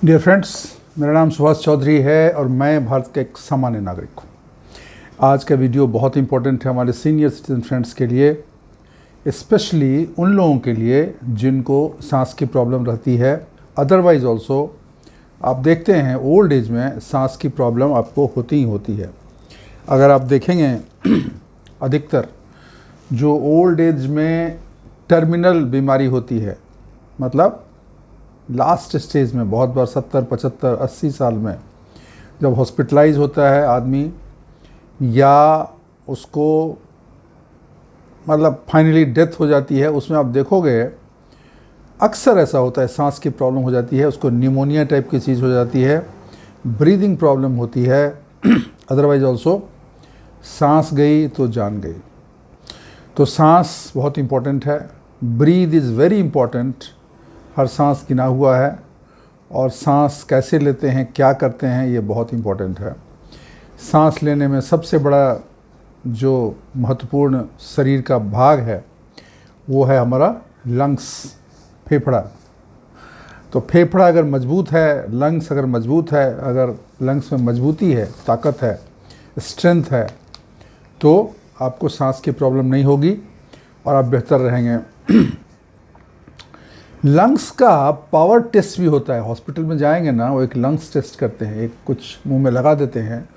Dear friends, मेरा नाम सुभाष चौधरी है और मैं भारत का एक सामान्य नागरिक हूँ। आज का वीडियो बहुत इंपॉर्टेंट है हमारे सीनियर सिटीजन फ्रेंड्स के लिए, स्पेशली उन लोगों के लिए जिनको सांस की प्रॉब्लम रहती है। अदरवाइज ऑल्सो आप देखते हैं ओल्ड एज में सांस की प्रॉब्लम आपको होती ही होती है। अगर आप देखेंगे अधिकतर जो ओल्ड एज में टर्मिनल बीमारी होती है, मतलब लास्ट स्टेज में, बहुत बार 70, 75, 80 साल में जब हॉस्पिटलाइज होता है आदमी, या उसको मतलब फाइनली डेथ हो जाती है, उसमें आप देखोगे अक्सर ऐसा होता है, सांस की प्रॉब्लम हो जाती है, उसको निमोनिया टाइप की चीज़ हो जाती है, ब्रीदिंग प्रॉब्लम होती है। अदरवाइज ऑल्सो सांस गई तो जान गई। तो सांस बहुत इम्पोर्टेंट है, ब्रीद इज़ वेरी इम्पोर्टेंट। हर सांस गिना हुआ है और सांस कैसे लेते हैं, क्या करते हैं, ये बहुत इम्पोर्टेंट है। सांस लेने में सबसे बड़ा जो महत्वपूर्ण शरीर का भाग है वो है हमारा लंग्स, फेफड़ा। तो फेफड़ा अगर मजबूत है, लंग्स अगर मजबूत है, अगर लंग्स में मजबूती है, ताकत है, स्ट्रेंथ है, तो आपको सांस की प्रॉब्लम नहीं होगी और आप बेहतर रहेंगे। लंग्स का पावर टेस्ट भी होता है। हॉस्पिटल में जाएंगे ना, वो एक लंग्स टेस्ट करते हैं, एक कुछ मुंह में लगा देते हैं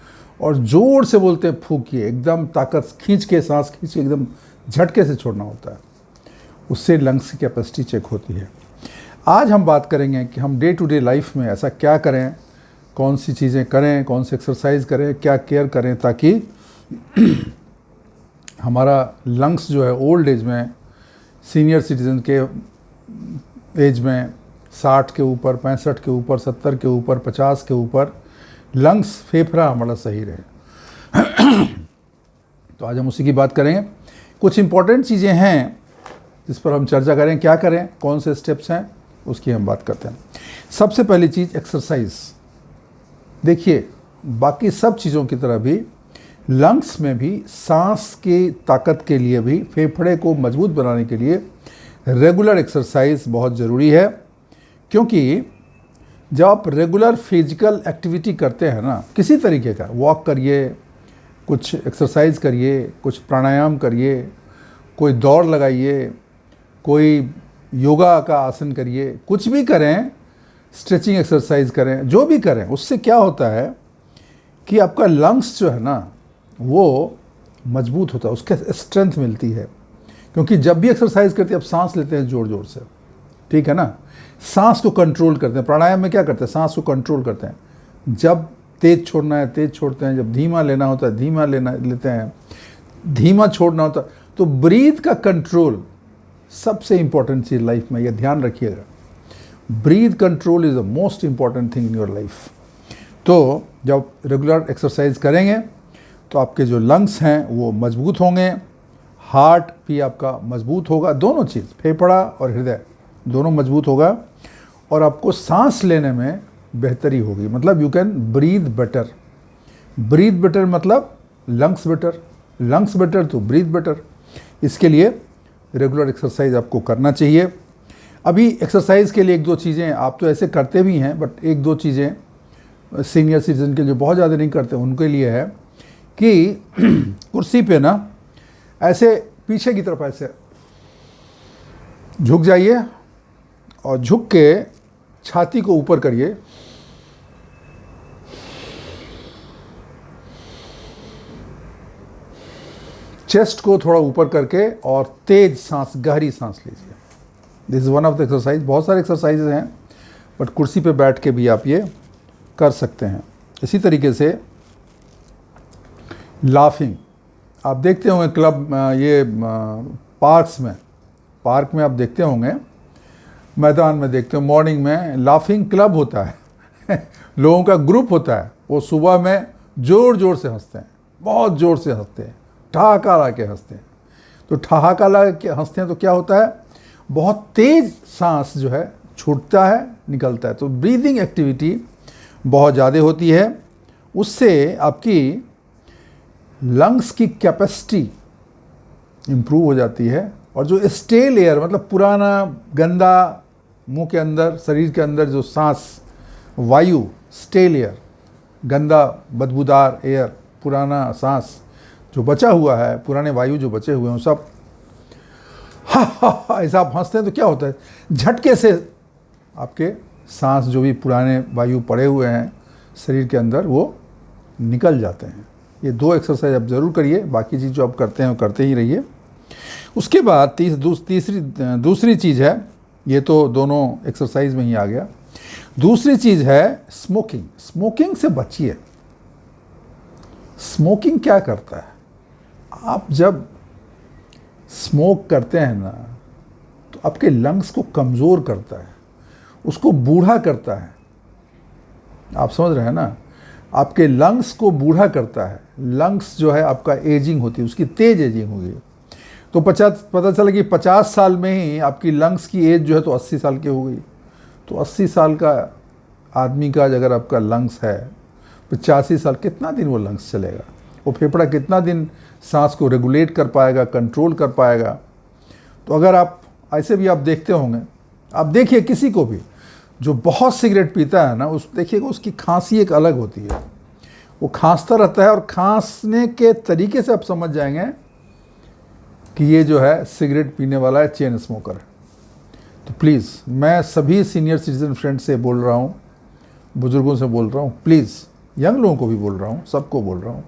और ज़ोर से बोलते हैं फूकिए, एकदम ताकत खींच के, सांस खींच के एकदम झटके से छोड़ना होता है। उससे लंग्स की कैपेसिटी चेक होती है। आज हम बात करेंगे कि हम डे टू डे लाइफ में ऐसा क्या करें, कौन सी चीज़ें करें, कौन सी एक्सरसाइज करें, क्या केयर करें, ताकि हमारा लंग्स जो है ओल्ड एज में, सीनियर सिटीजन के एज में 60 के ऊपर, 65 के ऊपर, 70 के ऊपर, 50 के ऊपर लंग्स, फेफड़ा हमारा सही रहे। तो आज हम उसी की बात करेंगे। कुछ इंपॉर्टेंट चीज़ें हैं जिस पर हम चर्चा करें, क्या करें, कौन से स्टेप्स हैं, उसकी हम बात करते हैं। सबसे पहली चीज़ एक्सरसाइज। देखिए, बाकी सब चीज़ों की तरह भी लंग्स में भी सांस की ताकत के लिए भी, फेफड़े को मजबूत बनाने के लिए रेगुलर एक्सरसाइज बहुत ज़रूरी है। क्योंकि जब आप रेगुलर फिजिकल एक्टिविटी करते हैं ना, किसी तरीके का, वॉक करिए, कुछ एक्सरसाइज करिए, कुछ प्राणायाम करिए, कोई दौड़ लगाइए, कोई योगा का आसन करिए, कुछ भी करें, स्ट्रेचिंग एक्सरसाइज करें, जो भी करें, उससे क्या होता है कि आपका लंग्स जो है ना वो मजबूत होता है, उसके स्ट्रेंथ मिलती है। क्योंकि जब भी एक्सरसाइज करते हैं आप सांस लेते हैं ज़ोर ज़ोर से, ठीक है ना, सांस को कंट्रोल करते हैं। प्राणायाम में क्या करते हैं, सांस को कंट्रोल करते हैं। जब तेज़ छोड़ना है तेज़ छोड़ते हैं, जब धीमा लेना होता है धीमा लेते हैं, धीमा छोड़ना होता है। तो ब्रीथ का कंट्रोल सबसे इंपॉर्टेंट चीज़ लाइफ में, यह ध्यान रखिएगा। Breath control is the most important thing in your life. तो जब रेगुलर एक्सरसाइज करेंगे तो आपके जो लंग्स हैं वो मजबूत होंगे, हार्ट भी आपका मजबूत होगा, दोनों चीज़, फेफड़ा और हृदय दोनों मजबूत होगा, और आपको सांस लेने में बेहतरी होगी। मतलब you can breathe better. Breathe better मतलब लंग्स बेटर, लंग्स बेटर तो ब्रीथ बेटर। इसके लिए रेगुलर एक्सरसाइज आपको करना चाहिए। अभी एक्सरसाइज के लिए एक दो चीज़ें, आप तो ऐसे करते भी हैं, बट एक दो चीज़ें सीनियर सिटीजन के जो बहुत ज़्यादा नहीं करते उनके लिए है कि कुर्सी पे ना ऐसे पीछे की तरफ ऐसे झुक जाइए और झुक के छाती को ऊपर करिए, चेस्ट को थोड़ा ऊपर करके और तेज सांस, गहरी सांस लीजिए। This is one of the exercise. बहुत सारे एक्सरसाइजेज हैं, बट कुर्सी पे बैठ के भी आप ये कर सकते हैं। इसी तरीके से लाफिंग, आप देखते होंगे क्लब, ये पार्क में आप देखते होंगे, मैदान में देखते हो, मॉर्निंग में लाफिंग क्लब होता है। लोगों का ग्रुप होता है, वो सुबह में ज़ोर ज़ोर से हंसते हैं, बहुत ज़ोर से हंसते हैं, ठहाका ला के हंसते हैं। तो ठहाका ला के हंसते हैं तो क्या होता है, बहुत तेज़ सांस जो है छूटता है, निकलता है। तो ब्रीदिंग एक्टिविटी बहुत ज़्यादा होती है, उससे आपकी लंग्स की कैपेसिटी इम्प्रूव हो जाती है। और जो स्टेल एयर, मतलब पुराना गंदा मुंह के अंदर, शरीर के अंदर जो सांस वायु, स्टेल एयर, गंदा बदबूदार एयर, पुराना सांस जो बचा हुआ है, पुराने वायु जो बचे हुए हैं, सब हा ऐसा आप हंसते हैं तो क्या होता है, झटके से आपके सांस जो भी पुराने वायु पड़े हुए हैं शरीर के अंदर वो निकल जाते हैं। ये 2 एक्सरसाइज आप ज़रूर करिए, बाकी चीज़ जो आप करते हैं वो करते ही रहिए। उसके बाद दूसरी चीज़ है, ये तो दोनों एक्सरसाइज में ही आ गया। दूसरी चीज़ है स्मोकिंग। स्मोकिंग से बचिए। स्मोकिंग क्या करता है, आप जब स्मोक करते हैं ना तो आपके लंग्स को कमज़ोर करता है, उसको बूढ़ा करता है। आप समझ रहे हैं ना, आपके लंग्स को बूढ़ा करता है। लंग्स जो है आपका एजिंग होती है, उसकी तेज एजिंग होगी। तो पता चला कि 50 साल में ही आपकी लंग्स की एज जो है तो 80 साल की हो गई। तो 80 साल का आदमी का अगर आपका लंग्स है, 85 साल कितना दिन वो लंग्स चलेगा, वो फेफड़ा कितना दिन सांस को रेगुलेट कर पाएगा, कंट्रोल कर पाएगा। तो अगर आप ऐसे भी आप देखते होंगे, आप देखिए किसी को भी जो बहुत सिगरेट पीता है ना, देखिएगा उसकी खांसी एक अलग होती है, वो खांसता रहता है और खांसने के तरीके से आप समझ जाएंगे कि ये जो है सिगरेट पीने वाला है, चेन स्मोकर है। तो प्लीज़ मैं सभी सीनियर सिटीजन फ्रेंड से बोल रहा हूँ, बुजुर्गों से बोल रहा हूँ, प्लीज़ यंग लोगों को भी बोल रहा हूँ, सबको बोल रहा हूँ,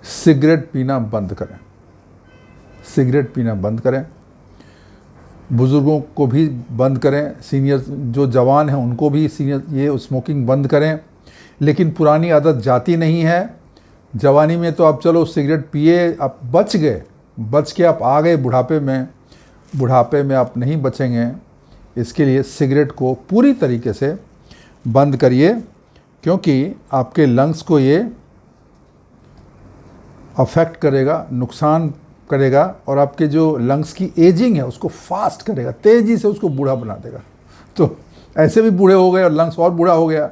सिगरेट पीना बंद करें। सिगरेट पीना बंद करें, बुज़ुर्गों को भी बंद करें, सीनियर जो जवान हैं उनको भी सीनियर ये स्मोकिंग बंद करें। लेकिन पुरानी आदत जाती नहीं है। जवानी में तो आप चलो सिगरेट पिए, आप बच गए, बच के आप आ गए बुढ़ापे में आप नहीं बचेंगे। इसके लिए सिगरेट को पूरी तरीके से बंद करिए, क्योंकि आपके लंग्स को ये अफेक्ट करेगा, नुकसान करेगा, और आपके जो लंग्स की एजिंग है उसको फास्ट करेगा, तेज़ी से उसको बूढ़ा बना देगा। तो ऐसे भी बूढ़े हो गए और लंग्स और बूढ़ा हो गया,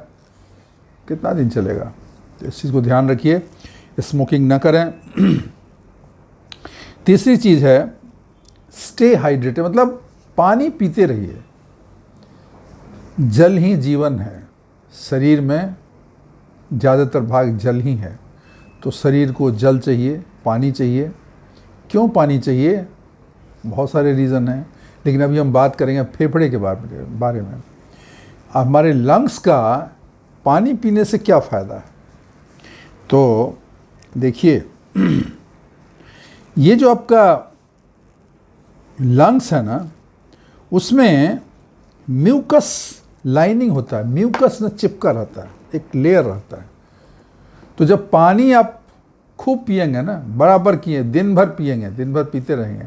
कितना दिन चलेगा। तो इस चीज़ को ध्यान रखिए, स्मोकिंग ना करें। तीसरी चीज़ है स्टे हाइड्रेटेड, मतलब पानी पीते रहिए। जल ही जीवन है, शरीर में ज़्यादातर भाग जल ही है। तो शरीर को जल चाहिए, पानी चाहिए। क्यों पानी चाहिए, बहुत सारे रीज़न हैं, लेकिन अभी हम बात करेंगे फेफड़े के बारे में। हमारे लंग्स का पानी पीने से क्या फ़ायदा है, तो देखिए ये जो आपका लंग्स है ना, उसमें म्यूकस लाइनिंग होता है, म्यूकस में चिपका रहता है, एक लेयर रहता है। तो जब पानी आप खूब पिएंगे ना, बराबर किए, दिन भर पिएंगे, दिन भर पीते रहेंगे,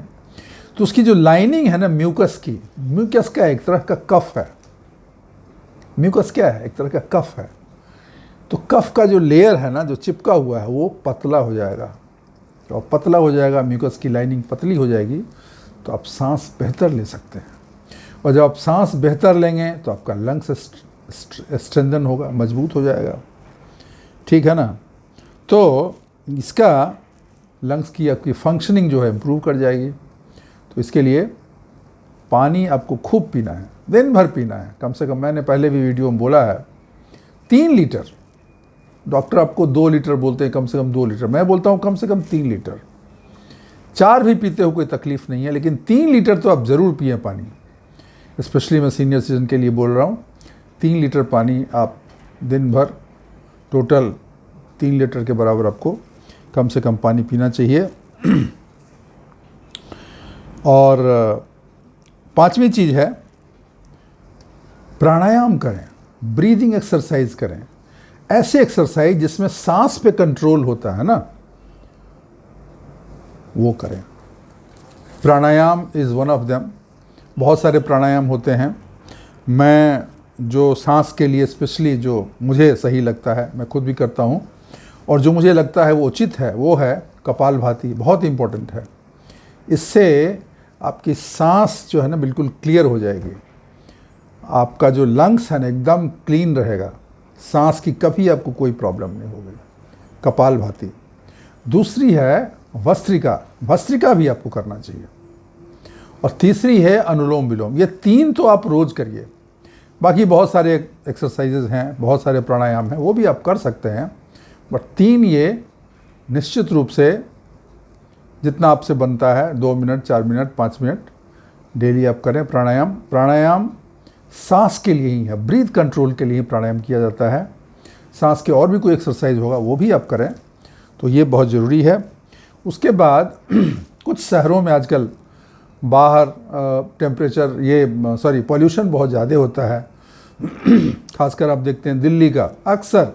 तो उसकी जो लाइनिंग है ना म्यूकस की, म्यूकस क्या है, एक तरह का कफ है। म्यूकस क्या है, एक तरह का कफ है। तो कफ का जो लेयर है ना, जो चिपका हुआ है, वो पतला हो जाएगा। तो पतला हो जाएगा, म्यूकस की लाइनिंग पतली हो जाएगी, तो आप सांस बेहतर ले सकते हैं। और जब आप सांस बेहतर लेंगे तो आपका लंग्स स्ट्रेंथन होगा, मजबूत हो जाएगा, ठीक है ना। तो इसका लंग्स की आपकी फंक्शनिंग जो है इम्प्रूव कर जाएगी। तो इसके लिए पानी आपको खूब पीना है, दिन भर पीना है, कम से कम। मैंने पहले भी वीडियो में बोला है 3 लीटर। डॉक्टर आपको 2 लीटर बोलते हैं, कम से कम 2 लीटर, मैं बोलता हूँ कम से कम 3 लीटर। 4 भी पीते हो कोई तकलीफ़ नहीं है, लेकिन 3 लीटर तो आप ज़रूर पिए पानी। स्पेशली मैं सीनियर सिटीजन के लिए बोल रहा हूँ, 3 लीटर पानी आप दिन भर, टोटल 3 लीटर के बराबर आपको कम से कम पानी पीना चाहिए। और 5वीं चीज़ है प्राणायाम करें, ब्रीदिंग एक्सरसाइज करें। ऐसे एक्सरसाइज जिसमें सांस पे कंट्रोल होता है ना, वो करें। प्राणायाम इज़ वन ऑफ देम। बहुत सारे प्राणायाम होते हैं। मैं जो सांस के लिए स्पेशली जो मुझे सही लगता है, मैं खुद भी करता हूँ, और जो मुझे लगता है वो उचित है, वो है कपालभाति। बहुत इम्पोर्टेंट है। इससे आपकी सांस जो है ना बिल्कुल क्लियर हो जाएगी। आपका जो लंग्स है ना एकदम क्लीन रहेगा, सांस की कभी आपको कोई प्रॉब्लम नहीं होगी। कपालभाति। दूसरी है भस्त्रिका। भस्त्रिका भी आपको करना चाहिए। और तीसरी है अनुलोम विलोम। ये 3 तो आप रोज़ करिए। बाकी बहुत सारे एक्सरसाइजेज हैं, बहुत सारे प्राणायाम हैं, वो भी आप कर सकते हैं, बट 3 ये निश्चित रूप से जितना आपसे बनता है 2 मिनट, 4 मिनट, 5 मिनट डेली आप करें। प्राणायाम सांस के लिए ही है, ब्रीथ कंट्रोल के लिए ही प्राणायाम किया जाता है। सांस के और भी कोई एक्सरसाइज होगा वो भी आप करें, तो ये बहुत ज़रूरी है। उसके बाद कुछ शहरों में आजकल बाहर पॉल्यूशन बहुत ज़्यादा होता है खासकर आप देखते हैं दिल्ली का अक्सर,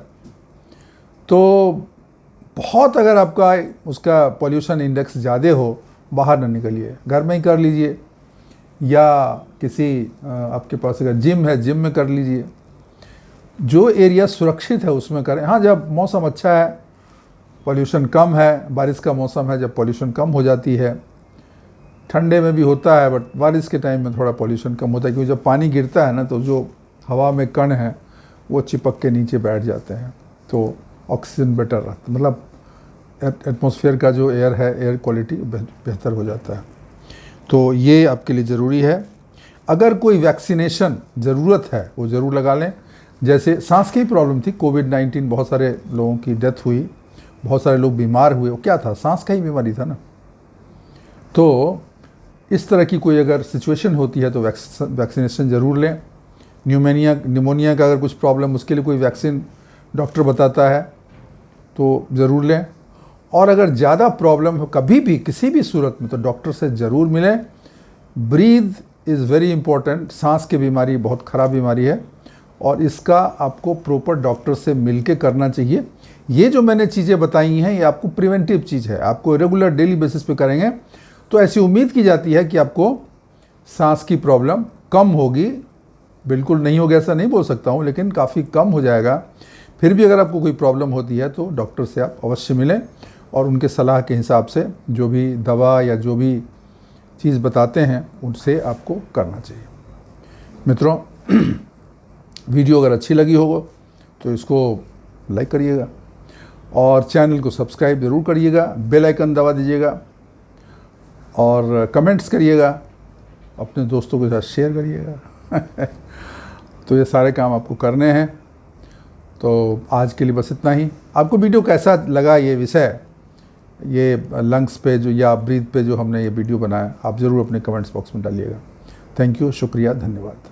तो बहुत अगर आपका उसका पॉल्यूशन इंडेक्स ज़्यादा हो, बाहर ना निकलिए, घर में ही कर लीजिए, या किसी आपके पास अगर जिम है जिम में कर लीजिए। जो एरिया सुरक्षित है उसमें करें। हाँ, जब मौसम अच्छा है, पॉल्यूशन कम है, बारिश का मौसम है, जब पॉल्यूशन कम हो जाती है, ठंडे में भी होता है, बट बारिश के टाइम में थोड़ा पॉल्यूशन कम होता है, क्योंकि जब पानी गिरता है ना तो जो हवा में कण है वो चिपक के नीचे बैठ जाते हैं, तो ऑक्सीजन बेटर रहता, मतलब एटमॉस्फेयर का जो एयर है, एयर क्वालिटी बेहतर हो जाता है। तो ये आपके लिए ज़रूरी है। अगर कोई वैक्सीनेशन ज़रूरत है वो ज़रूर लगा लें। जैसे सांस की प्रॉब्लम थी, कोविड-19, बहुत सारे लोगों की डेथ हुई, बहुत सारे लोग बीमार हुए, वो क्या था, सांस का ही बीमारी था ना। तो इस तरह की कोई अगर सिचुएशन होती है तो वैक्सीनेशन ज़रूर लें। निमोनिया का अगर कुछ प्रॉब्लम, उसके लिए कोई वैक्सीन डॉक्टर बताता है तो ज़रूर लें। और अगर ज़्यादा प्रॉब्लम हो कभी भी किसी भी सूरत में तो डॉक्टर से ज़रूर मिलें। Breath is very important. सांस की बीमारी बहुत ख़राब बीमारी है और इसका आपको प्रॉपर डॉक्टर से मिलके करना चाहिए। ये जो मैंने चीज़ें बताई हैं ये आपको प्रिवेंटिव चीज़ है, आपको रेगुलर डेली बेसिस पे करेंगे तो ऐसी उम्मीद की जाती है कि आपको सांस की प्रॉब्लम कम होगी। बिल्कुल नहीं होगा ऐसा नहीं बोल सकता हूँ, लेकिन काफ़ी कम हो जाएगा। फिर भी अगर आपको कोई प्रॉब्लम होती है तो डॉक्टर से आप अवश्य मिलें और उनके सलाह के हिसाब से जो भी दवा या जो भी चीज़ बताते हैं उनसे आपको करना चाहिए। मित्रों, वीडियो अगर अच्छी लगी हो तो इसको लाइक करिएगा और चैनल को सब्सक्राइब ज़रूर करिएगा, बेल आइकन दबा दीजिएगा और कमेंट्स करिएगा, अपने दोस्तों के साथ शेयर करिएगा तो ये सारे काम आपको करने हैं। तो आज के लिए बस इतना ही। आपको वीडियो कैसा लगा, ये विषय, ये लंग्स पे जो या ब्रीथ पे जो हमने ये वीडियो बनाया, आप ज़रूर अपने कमेंट्स बॉक्स में डालिएगा। थैंक यू, शुक्रिया, धन्यवाद।